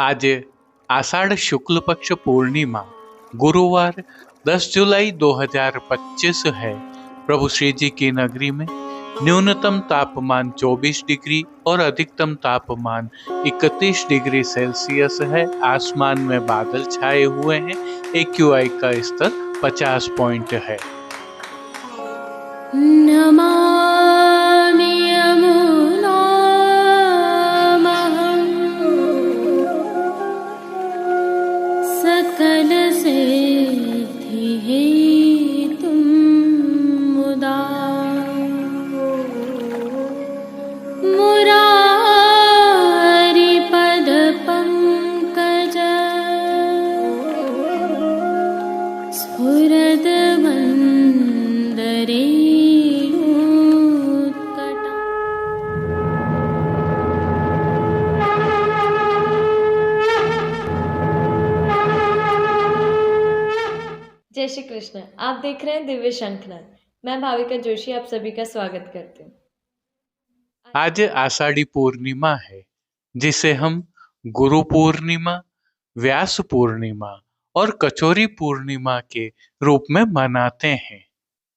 आज आषाढ़ शुक्ल पक्ष पूर्णिमा गुरुवार 10 जुलाई 2025 है। प्रभु श्री जी की नगरी में न्यूनतम तापमान 24 डिग्री और अधिकतम तापमान 31 डिग्री सेल्सियस है। आसमान में बादल छाए हुए हैं। AQI का स्तर 50 पॉइंट है। नमामि यमुनामहं सकलसिद्धिहेतुं मुदा मुरारिपदपङ्कज स्फुरद्वन्दरे जय श्री कृष्ण। आप देख रहे हैं दिव्य शंखनाद। मैं भाविका जोशी आप सभी का स्वागत करती हूँ। आज आषाढ़ी पूर्णिमा है, जिसे हम गुरु पूर्णिमा, व्यास पूर्णिमा और कचौरी पूर्णिमा के रूप में मनाते हैं।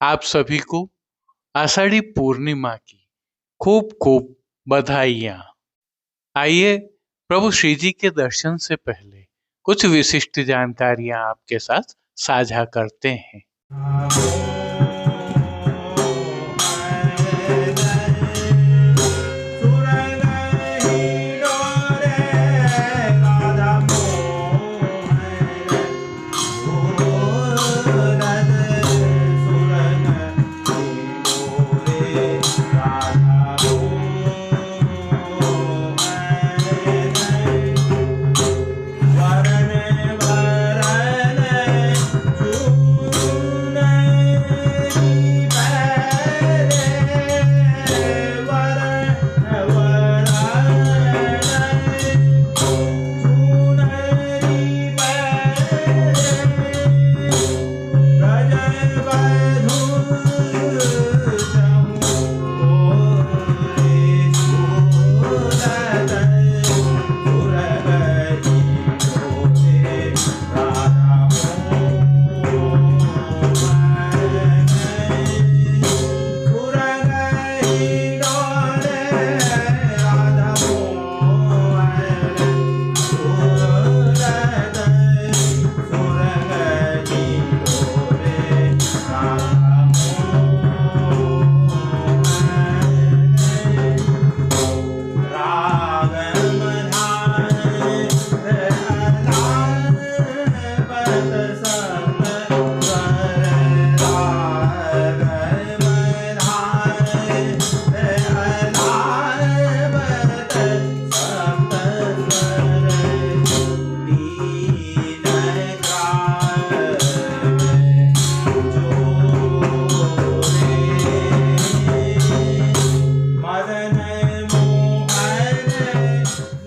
आप सभी को आषाढ़ी पूर्णिमा की खूब खूब बधाइयाँ। आइए प्रभु श्री जी के दर्शन से पहले कुछ विशिष्ट जानकारियाँ आपके साथ साझा करते हैं।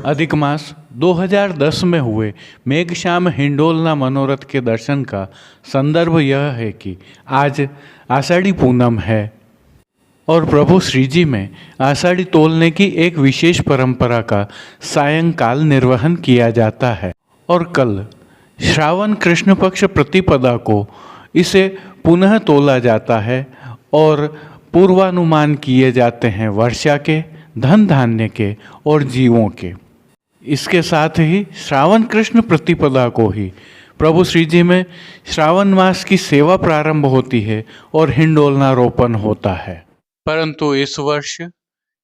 अधिक मास 2010 में हुए मेघश्याम हिंडोलना मनोरथ के दर्शन का संदर्भ यह है कि आज आषाढ़ी पूनम है और प्रभु श्री जी में आषाढ़ी तोलने की एक विशेष परंपरा का सायंकाल निर्वहन किया जाता है और कल श्रावण कृष्ण पक्ष प्रतिपदा को इसे पुनः तोला जाता है और पूर्वानुमान किए जाते हैं वर्षा के, धन धान्य के और जीवों के। इसके साथ ही श्रावण कृष्ण प्रतिपदा को ही प्रभु श्री जी में श्रावण मास की सेवा प्रारंभ होती है और हिंडोलना रोपण होता है। परंतु इस वर्ष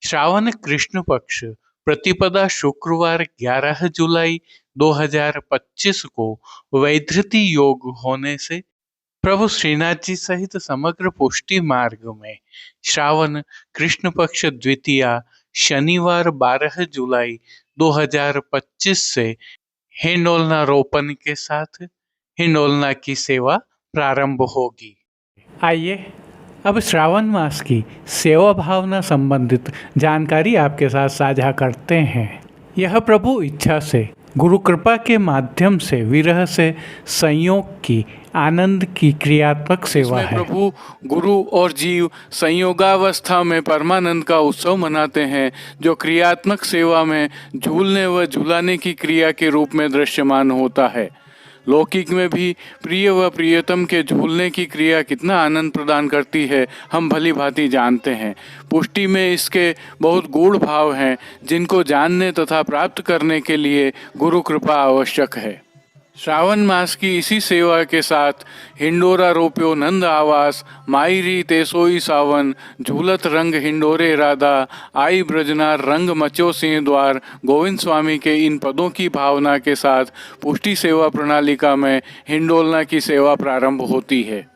श्रावण कृष्ण पक्ष प्रतिपदा शुक्रवार 11 जुलाई 2025 को वैधृति योग होने से प्रभु श्रीनाथ जी सहित समग्र पुष्टि मार्ग में श्रावण कृष्ण पक्ष द्वितीया शनिवार 12 जुलाई 2025 से हिंडोलना रोपण के साथ हिंडोलना की सेवा प्रारंभ होगी। आइए अब श्रावण मास की सेवा भावना संबंधित जानकारी आपके साथ साझा करते हैं। यह प्रभु इच्छा से गुरु कृपा के माध्यम से विरह से संयोग की आनंद की क्रियात्मक सेवा है। प्रभु, गुरु और जीव संयोगावस्था में परमानंद का उत्सव मनाते हैं, जो क्रियात्मक सेवा में झूलने व झुलाने की क्रिया के रूप में दृश्यमान होता है। लौकिक में भी प्रिय व प्रियतम के झूलने की क्रिया कितना आनंद प्रदान करती है, हम भली भांति जानते हैं। पुष्टि में इसके बहुत गूढ़ भाव हैं, जिनको जानने तथा प्राप्त करने के लिए गुरु कृपा आवश्यक है। श्रावण मास की इसी सेवा के साथ हिंडोरा रोप्यो नंद आवास, मायरी तेसोई सावन, झूलत रंग हिंडोरे राधा, आई ब्रजनार रंग मचो सिंह द्वार, गोविंद स्वामी के इन पदों की भावना के साथ पुष्टि सेवा प्रणालिका में हिंडोलना की सेवा प्रारंभ होती है।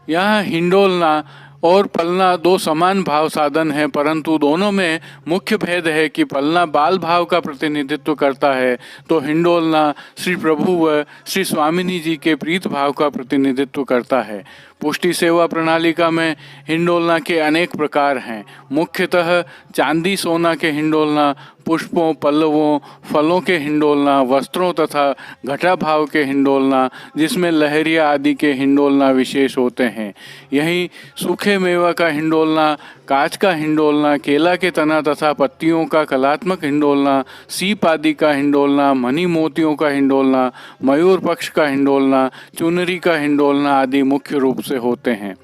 यहाँ हिंडोलना और पलना दो समान भाव साधन हैं, परंतु दोनों में मुख्य भेद है कि पलना बाल भाव का प्रतिनिधित्व करता है, तो हिंडोलना श्री प्रभु व श्री स्वामिनी जी के प्रीत भाव का प्रतिनिधित्व करता है। पुष्टि सेवा प्रणालिका में हिंडोलना के अनेक प्रकार हैं। मुख्यतः चांदी सोना के हिंडोलना, पुष्पों पल्लवों फलों के हिंडोलना, वस्त्रों तथा घटा भाव के हिंडोलना, जिसमें लहरिया आदि के हिंडोलना विशेष होते हैं। यहीं सूखे मेवा का हिंडोलना, कांच का हिंडोलना, केला के तना तथा पत्तियों का कलात्मक हिंडोलना, सीप आदि का हिंडोलना, मणि मोतियों का हिंडोलना, मयूर पक्ष का हिंडोलना, चुनरी का हिंडोलना आदि मुख्य रूप से होते हैं।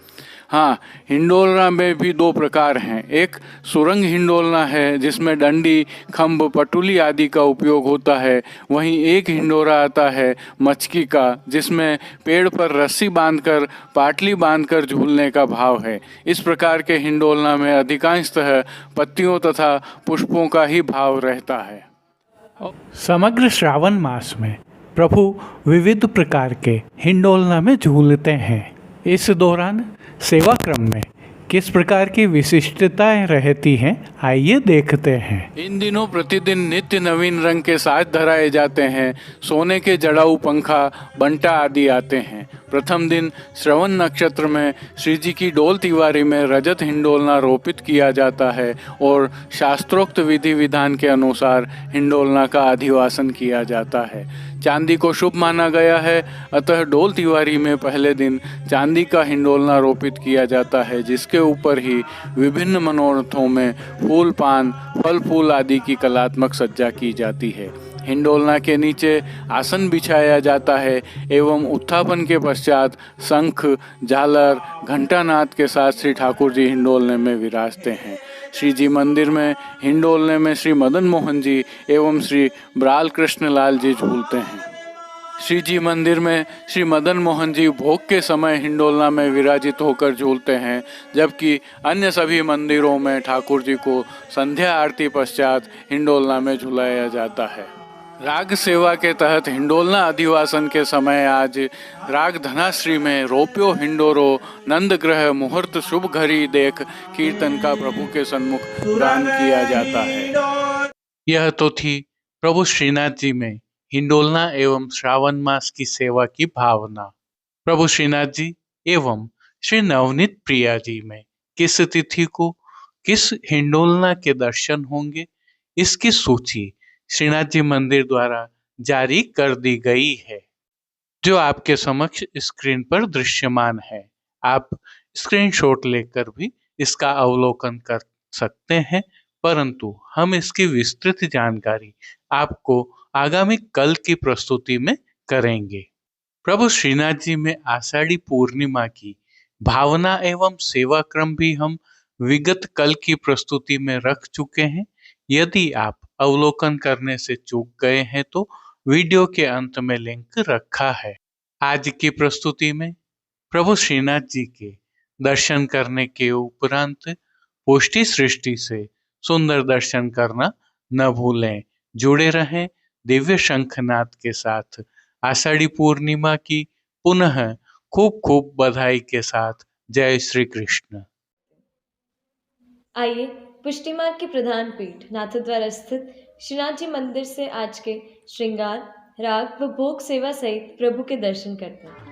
हाँ, हिंडोलना में भी दो प्रकार हैं। एक सुरंग हिंडोलना है, जिसमें डंडी, खम्भ, पटुली आदि का उपयोग होता है। वहीं एक हिंडोरा आता है मचकी का, जिसमें पेड़ पर रस्सी बांधकर पाटली बांधकर झूलने का भाव है। इस प्रकार के हिंडोलना में अधिकांशतः पत्तियों तथा पुष्पों का ही भाव रहता है। समग्र श्रावण मास में प्रभु विविध प्रकार के हिंडोलना में झूलते हैं। इस दौरान सेवा क्रम में किस प्रकार की विशिष्टताएं रहती हैं, आइए देखते हैं। इन दिनों प्रतिदिन नित्य नवीन रंग के साज धराए जाते हैं। सोने के जड़ाऊ पंखा, बंटा आदि आते हैं। प्रथम दिन श्रवण नक्षत्र में श्री जी की डोल तिवारी में रजत हिंडोलना रोपित किया जाता है और शास्त्रोक्त विधि विधान के अनुसार हिंडोलना का अधिवासन किया जाता है। चांदी को शुभ माना गया है, अतः डोल तिवारी में पहले दिन चांदी का हिंडोलना रोपित किया जाता है, जिसके ऊपर ही विभिन्न मनोरथों में फूल पान फल फूल आदि की कलात्मक सज्जा की जाती है। हिंडोलना के नीचे आसन बिछाया जाता है एवं उत्थापन के पश्चात शंख, झालर, घंटानाद के साथ श्री ठाकुर जी हिंडोलने में विराजते हैं। श्री जी मंदिर में हिंडोलने में श्री मदन मोहन जी एवं श्री ब्राल कृष्ण लाल जी झूलते हैं। श्री जी मंदिर में श्री मदन मोहन जी भोग के समय हिंडोलना में विराजित होकर झूलते हैं, जबकि अन्य सभी मंदिरों में ठाकुर जी को संध्या आरती पश्चात हिंडोलना में झुलाया जाता है। राग सेवा के तहत हिंडोलना अधिवासन के समय आज राग धनाश्री में रोप्यो हिंडोरो नंद ग्रह मुहूर्त शुभ घड़ी देख कीर्तन का प्रभु के सन्मुख गान किया जाता है। यह तो थी प्रभु श्रीनाथ जी में हिंडोलना एवं श्रावण मास की सेवा की भावना। प्रभु श्रीनाथ जी एवं श्री नवनीत प्रिया जी में किस तिथि को किस हिंडोलना के दर्शन होंगे, इसकी सूची श्रीनाथ जी मंदिर द्वारा जारी कर दी गई है, जो आपके समक्ष स्क्रीन पर दृश्यमान है। आप स्क्रीनशॉट लेकर भी इसका अवलोकन कर सकते हैं, परंतु हम इसकी विस्तृत जानकारी आपको आगामी कल की प्रस्तुति में करेंगे। प्रभु श्रीनाथ जी में आषाढ़ी पूर्णिमा की भावना एवं सेवा क्रम भी हम विगत कल की प्रस्तुति में रख चुके हैं। यदि आप अवलोकन करने से चूक गए हैं तो वीडियो के अंत में लिंक रखा है। आज की प्रस्तुति में प्रभु श्रीनाथ जी के दर्शन करने के उपरांत पुष्टि सृष्टि से सुंदर दर्शन करना न भूलें। जुड़े रहें दिव्य शंखनाद के साथ। आषाढ़ी पूर्णिमा की पुनः खूब खूब बधाई के साथ। जय श्री कृष्ण। आइए पुष्टि मार्ग की प्रधान पीठ नाथद्वारा स्थित श्रीनाथ जी मंदिर से आज के श्रृंगार, राग व भोग सेवा सहित प्रभु के दर्शन करते हैं।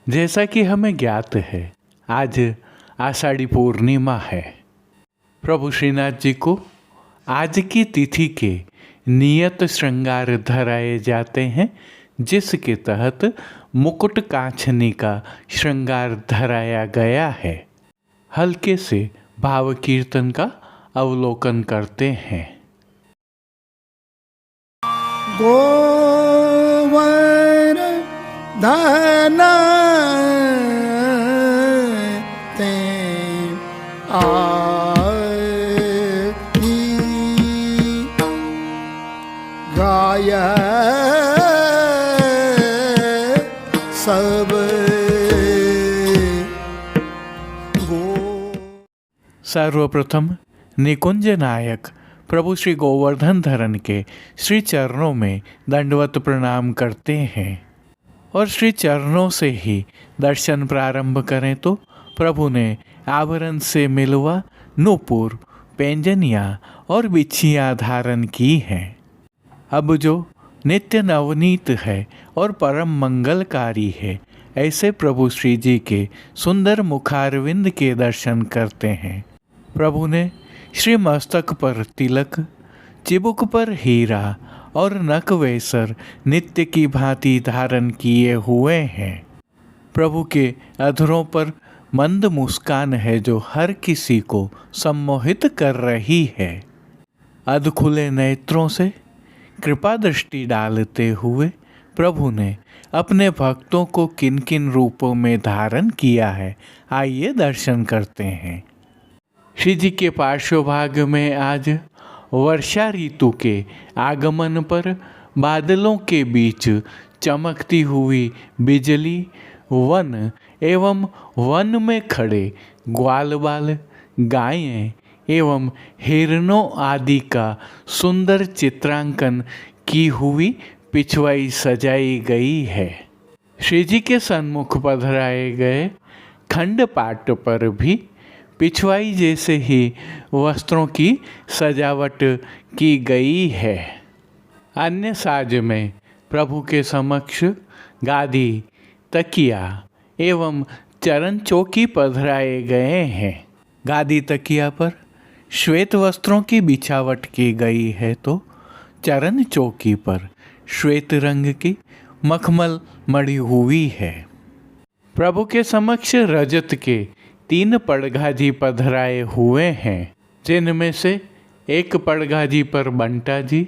जैसा कि हमें ज्ञात है, आज आषाढ़ी पूर्णिमा है। प्रभु श्रीनाथ जी को आज की तिथि के नियत श्रृंगार धराए जाते हैं, जिसके तहत मुकुट कांचनी का श्रृंगार धराया गया है। हल्के से भाव कीर्तन का अवलोकन करते हैं। गोवर धन ते गाय सब सर्वप्रथम निकुंज नायक प्रभु श्री गोवर्धन धरन के श्री चरणों में दंडवत प्रणाम करते हैं और श्री चरणों से ही दर्शन प्रारंभ करें तो प्रभु ने आभरण से मिलवा नूपुर, पैंजनियाँ और बिछियाँ धारण की हैं। अब जो नित्य नवनीत है और परम मंगलकारी है, ऐसे प्रभु श्री जी के सुंदर मुखारविंद के दर्शन करते हैं। प्रभु ने श्री मस्तक पर तिलक, चिबुक पर हीरा और नक वेसर नित्य की भांति धारण किए हुए हैं। प्रभु के अधरों पर मंद मुस्कान है जो हर किसी को सम्मोहित कर रही है। अध खुले नेत्रों से कृपा दृष्टि डालते हुए प्रभु ने अपने भक्तों को किन किन रूपों में धारण किया है, आइए दर्शन करते हैं। श्री जी के पार्श्वभाग में आज वर्षा ऋतु के आगमन पर बादलों के बीच चमकती हुई बिजली, वन एवं वन में खड़े ग्वाल बाल, गायें एवं हिरणों आदि का सुंदर चित्रांकन की हुई पिछवाई सजाई गई है। श्री जी के सन्मुख पधराए गए खंडपाट पर भी पिछवाई जैसे ही वस्त्रों की सजावट की गई है। अन्य साज में प्रभु के समक्ष गादी, तकिया एवं चरण चौकी पधराए गए हैं। गादी तकिया पर श्वेत वस्त्रों की बिछावट की गई है तो चरण चौकी पर श्वेत रंग की मखमल मढ़ी हुई है। प्रभु के समक्ष रजत के 3 पड़घाजी पधराए हुए हैं, जिनमें से एक पड़घाजी पर बंटा जी,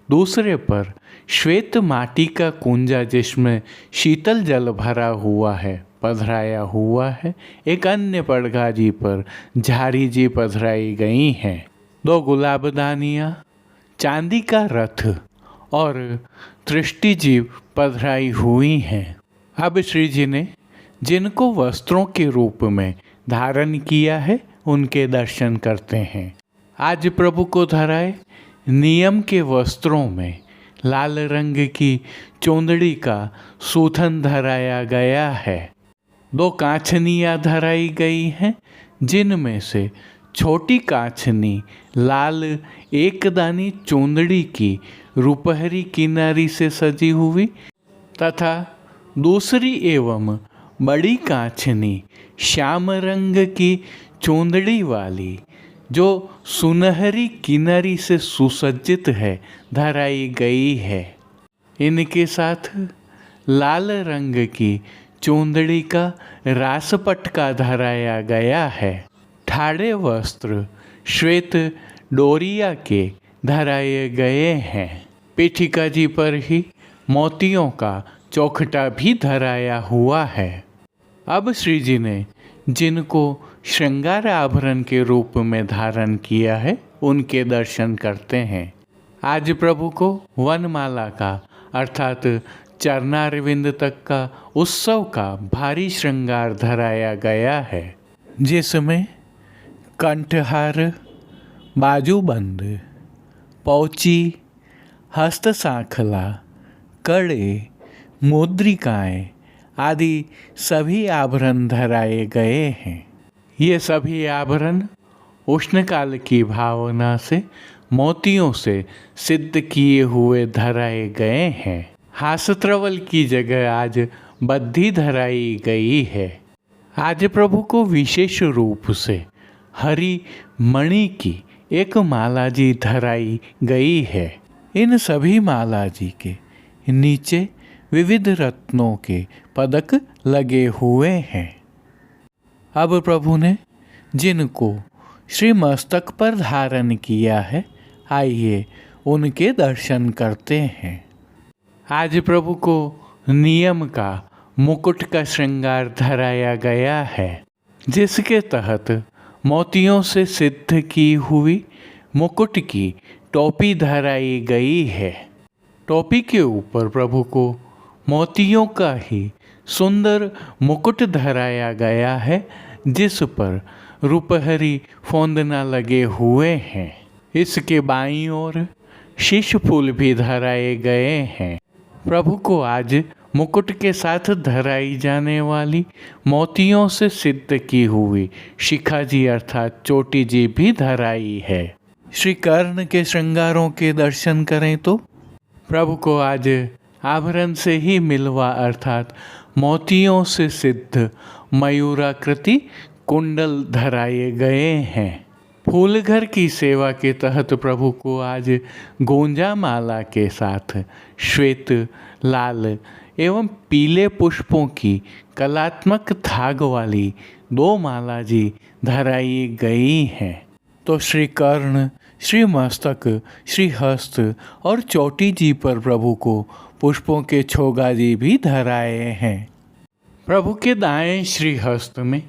दूसरे पर श्वेत माटी का कुंजा जिसमें शीतल जल भरा हुआ है पधराया हुआ है। एक अन्य पड़घाजी पर झारी जी पधराई गई हैं। 2 गुलाबदानियाँ, चांदी का रथ और तृष्टि जी पधराई हुई हैं। अब श्री जी ने जिनको वस्त्रों के रूप में धारण किया है, उनके दर्शन करते हैं। आज प्रभु को धराए नियम के वस्त्रों में लाल रंग की चोंदड़ी का सूथन धराया गया है। 2 कांछनियाँ धराई गई हैं, जिनमें से छोटी कांछनी लाल एकदानी चोंदड़ी की रुपहरी किनारी से सजी हुई तथा दूसरी एवं बड़ी कांछनी श्याम रंग की चोंदड़ी वाली जो सुनहरी किनारी से सुसज्जित है धराई गई है। इनके साथ लाल रंग की चोंदड़ी का रासपटका धराया गया है। ठाड़े वस्त्र श्वेत डोरिया के धराए गए हैं। पीठिका जी पर ही मोतियों का चौखटा भी धराया हुआ है। अब श्री जी ने जिनको श्रृंगार आभरण के रूप में धारण किया है, उनके दर्शन करते हैं। आज प्रभु को वनमाला का अर्थात चरणारविंद तक का उत्सव का भारी श्रृंगार धराया गया है, जिसमें कंठहार, बाजूबंद, पौची, हस्त सांखला, कड़े, मुद्रिकाएं आदि सभी आभरण धराए गए हैं। ये सभी आभरण उष्णकाल की भावना से मोतियों से सिद्ध किए हुए धराए गए हैं। हास्यत्रवल की जगह आज बद्धी धराई गई है। आज प्रभु को विशेष रूप से हरी मणि की एक माला जी धराई गई है। इन सभी माला जी के नीचे विविध रत्नों के पदक लगे हुए हैं। अब प्रभु ने जिनको श्री मस्तक पर धारण किया है, आइए उनके दर्शन करते हैं। आज प्रभु को नियम का मुकुट का श्रृंगार धराया गया है, जिसके तहत मोतियों से सिद्ध की हुई मुकुट की टोपी धराई गई है। टोपी के ऊपर प्रभु को मोतियों का ही सुंदर मुकुट धराया गया है, जिस पर रुपहरी फौंदना लगे हुए हैं। इसके बाईं ओर शीश फूल भी धराए गए हैं। प्रभु को आज मुकुट के साथ धराई जाने वाली मोतियों से सिद्ध की हुई शिखा जी अर्थात चोटी जी भी धराई है। श्री कर्ण के श्रृंगारों के दर्शन करें तो प्रभु को आज आभरण से ही मिलवा अर्थात मोतियों से सिद्ध मयूराकृति कुंडल धराए गए हैं। फूल घर की सेवा के तहत प्रभु को आज गोंजा माला के साथ श्वेत, लाल एवं पीले पुष्पों की कलात्मक धाग वाली 2 माला जी धराई गई हैं। तो श्री कर्ण, श्री मस्तक, श्री हस्त और चोटी जी पर प्रभु को पुष्पों के छोगा जी भी धराए हैं। प्रभु के दाएं श्री हस्त में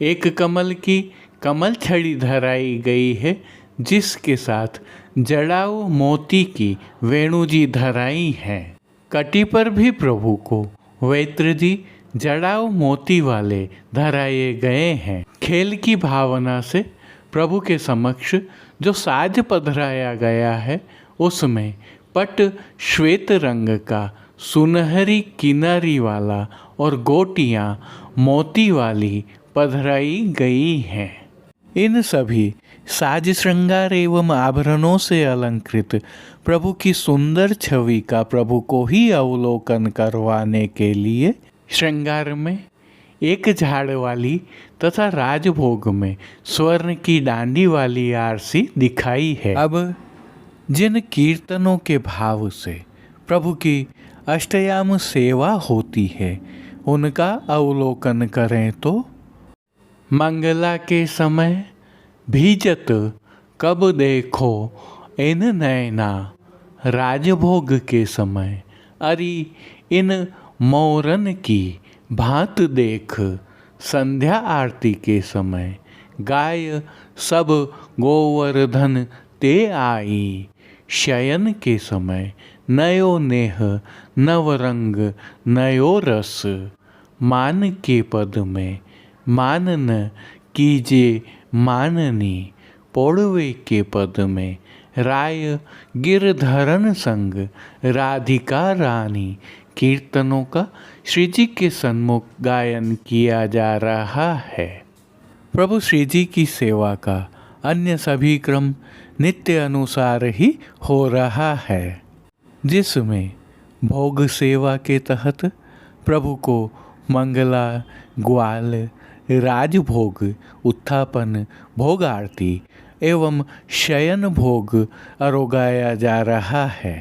एक कमल की कमल छड़ी धराई गई है, जिसके साथ जड़ाऊ मोती की वेणु जी धराई है। कटी पर भी प्रभु को वैत्र जी जड़ाऊ मोती वाले धराए गए हैं। खेल की भावना से प्रभु के समक्ष जो साज पधराया गया है, उसमें पट श्वेत रंग का सुनहरी किनारी वाला और गोटियां मोती वाली पधराई गई हैं। इन सभी साज श्रृंगार एवं आभरणों से अलंकृत प्रभु की सुंदर छवि का प्रभु को ही अवलोकन करवाने के लिए श्रृंगार में एक झाड़ वाली तथा राजभोग में स्वर्ण की डांडी वाली आरसी दिखाई है। अब जिन कीर्तनों के भाव से प्रभु की अष्टयाम सेवा होती है, उनका अवलोकन करें तो मंगला के समय भीजत कब देखो इन नैना, राजभोग के समय अरि इन मोरन की भांत देख, संध्या आरती के समय गाय सब गोवर्धन ते आई, शयन के समय नयो नेह नवरंग नयो रस, मान के पद में मानन कीजे माननी, पौड़वे के पद में राय गिरधरन संग राधिका रानी कीर्तनों का श्री जी के सन्मुख गायन किया जा रहा है। प्रभु श्री जी की सेवा का अन्य सभी क्रम नित्य अनुसार ही हो रहा है, जिसमें भोग सेवा के तहत प्रभु को मंगला, ग्वाल, राजभोग, उत्थापन, भोग आरती एवं शयन भोग अरोगाया जा रहा है,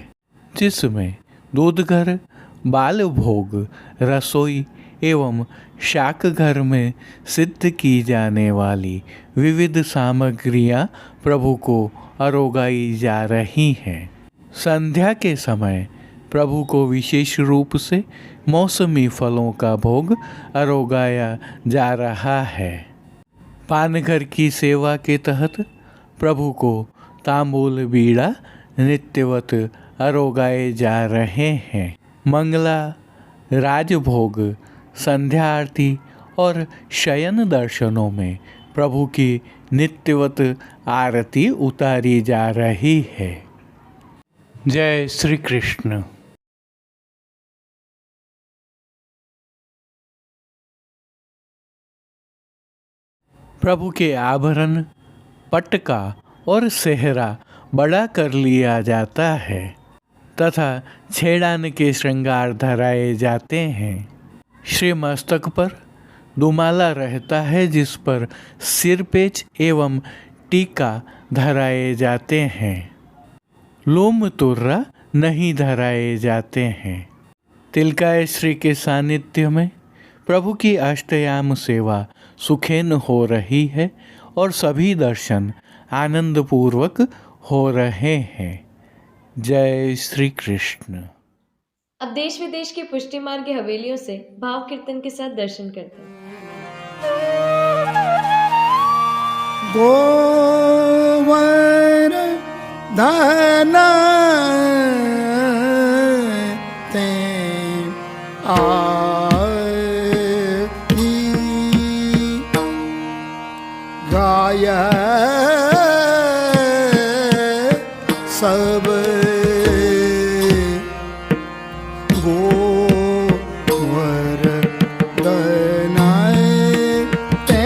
जिसमें दूधघर, बाल भोग, रसोई एवं शाक घर में सिद्ध की जाने वाली विविध सामग्रियां प्रभु को अरोगाई जा रही हैं। संध्या के समय प्रभु को विशेष रूप से मौसमी फलों का भोग अरोगाया जा रहा है। पानघर की सेवा के तहत प्रभु को तांबूल बीड़ा नित्यवत अरोगाए जा रहे हैं। मंगला, राजभोग, संध्या आरती और शयन दर्शनों में प्रभु की नित्यवत आरती उतारी जा रही है। जय श्री कृष्ण। प्रभु के आभरण, पटका और सेहरा बड़ा कर लिया जाता है तथा छेड़ान के श्रृंगार धराए जाते हैं। श्री मस्तक पर दुमाला रहता है जिस पर सिरपेच एवं टीका धराए जाते हैं। लोम तुर्रा नहीं धराए जाते हैं। तिलकाय श्री के सानिध्य में प्रभु की अष्टयाम सेवा सुखेन हो रही है और सभी दर्शन आनंद पूर्वक हो रहे हैं। जय श्री कृष्ण। अब देश विदेश की पुष्टि मार्ग की हवेलियों से भाव कीर्तन के साथ दर्शन करते हैं। गोवर धन ते गाय सब गोवर धन ते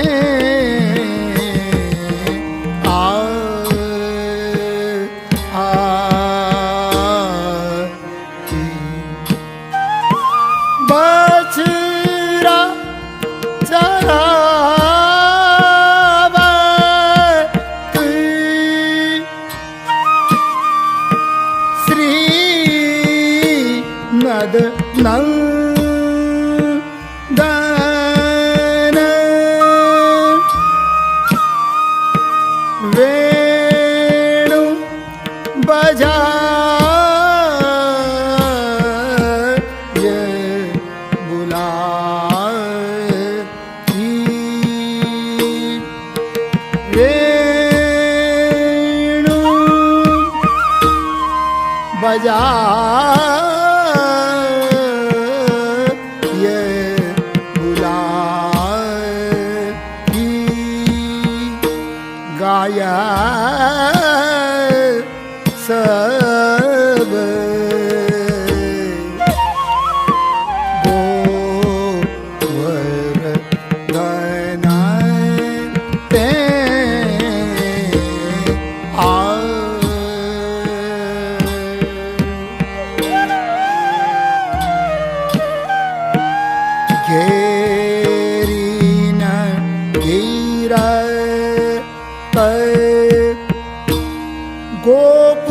बछड़ा चरावत श्री नद नंदन वेणु बजाय बुलाए वेणु बजाय बुलाए गाय सब गोवर धन ते घेरी न घेरा गोप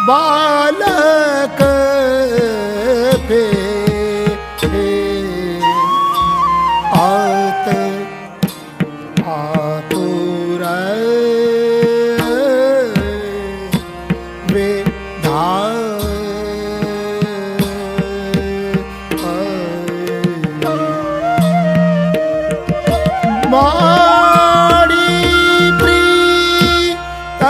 बालक पे आत आतुर वे माड़ी प्रीत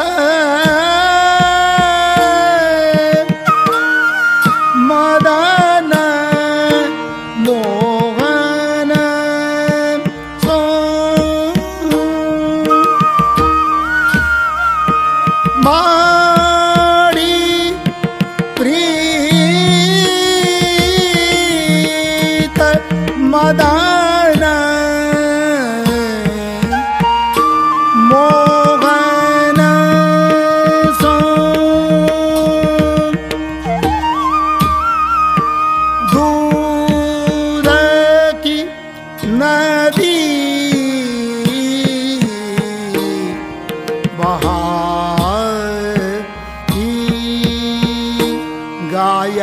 मदन मोहन सो माड़ी प्रीत मदन मोहन सो दूध की नदी बहाई गाय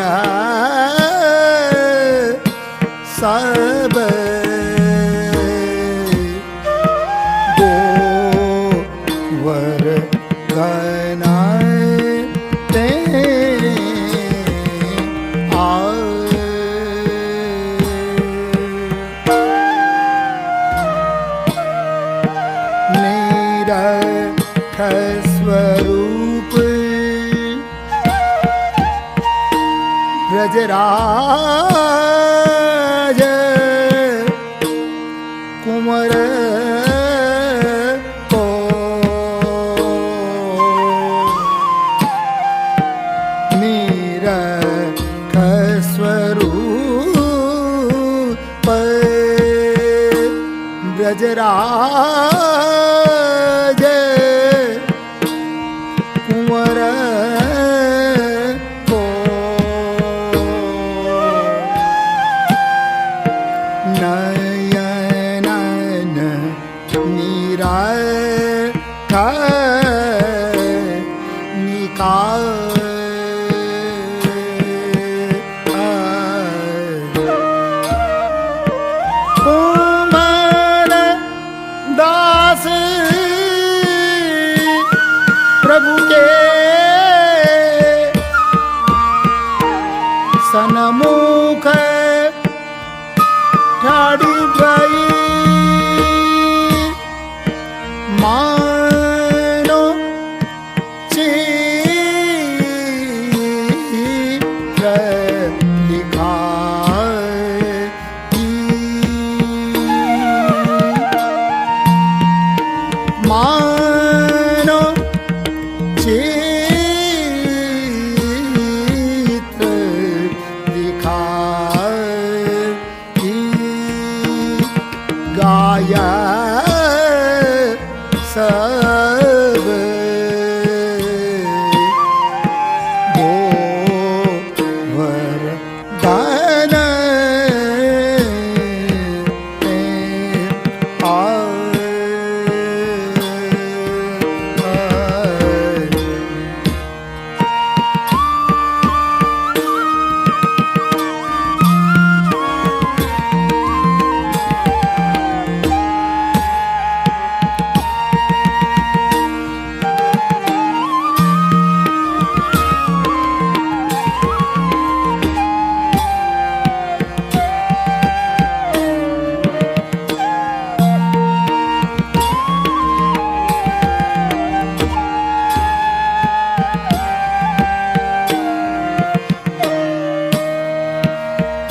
सब गोवर धन ते निरख स्वरूप ब्रजराज कुंवर को निरख स्वरूप ब्रजराज कुंवर को सन्मुख ठाड़ी गई मानो चित्र दिखाई मानो चित्र दिखाई गाया सब गोवर्धन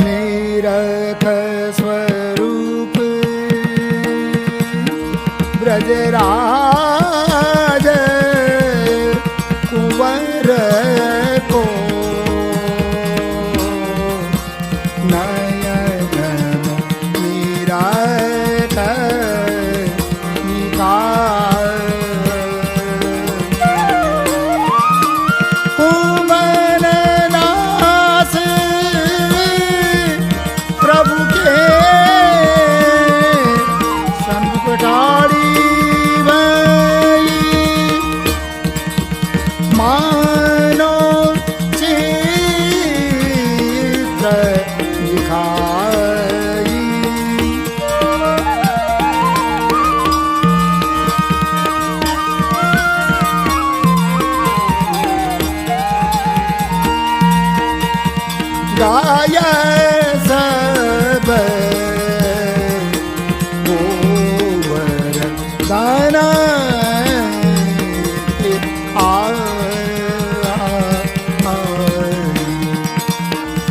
निरख स्वरूप ब्रजराज कुंवर को नयन निरख निकाल कुंवरनाथ प्रभु के सन्मुख ठाड़ी गई मानो चित्र दिखाई गाय सब गोवर्धन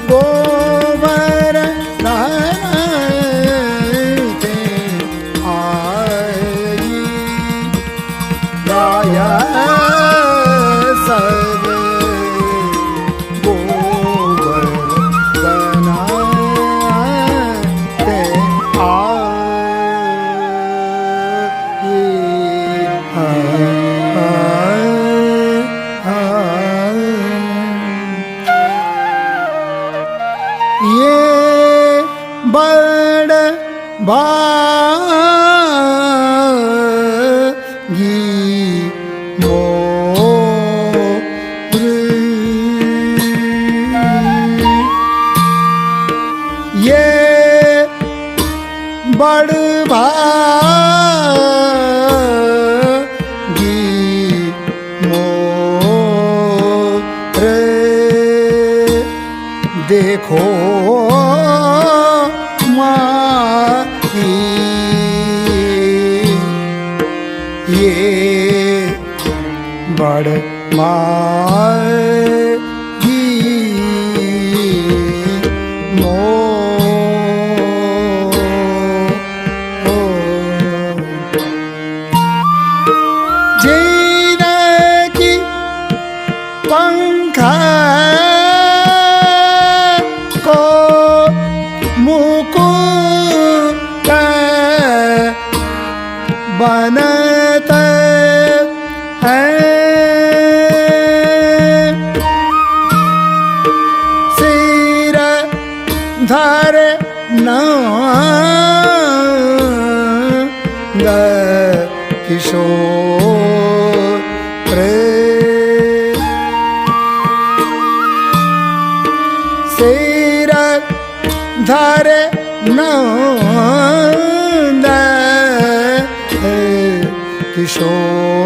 गोवर्धन गाय सब गोवर्धन ये बड़ भागी मोर ये बड़ भागी मोर देखो माही ये बड़ माही जिनकी पंख को मुकुट बनत है सिर धर नंद किशोर सिर धर नंद किशोर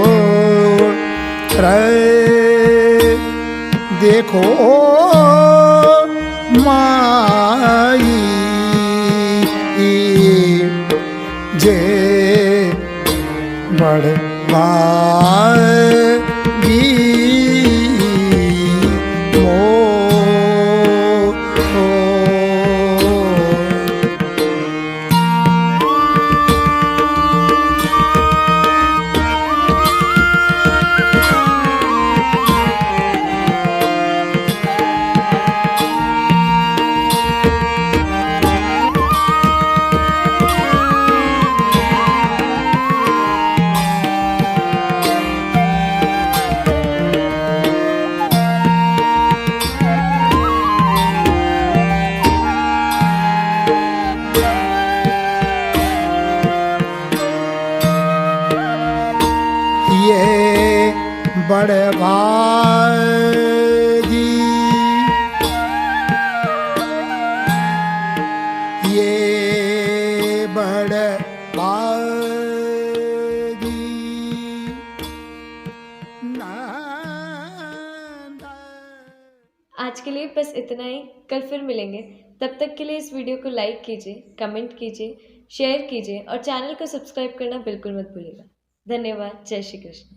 देखो माई जे बड़ भागी ये बड़ भागी ये बड़ भागी नंदा। आज के लिए बस इतना ही। कल फिर मिलेंगे। तब तक के लिए इस वीडियो को लाइक कीजिए, कमेंट कीजिए, शेयर कीजिए और चैनल को सब्सक्राइब करना बिल्कुल मत भूलिएगा। धन्यवाद। जय श्री कृष्ण।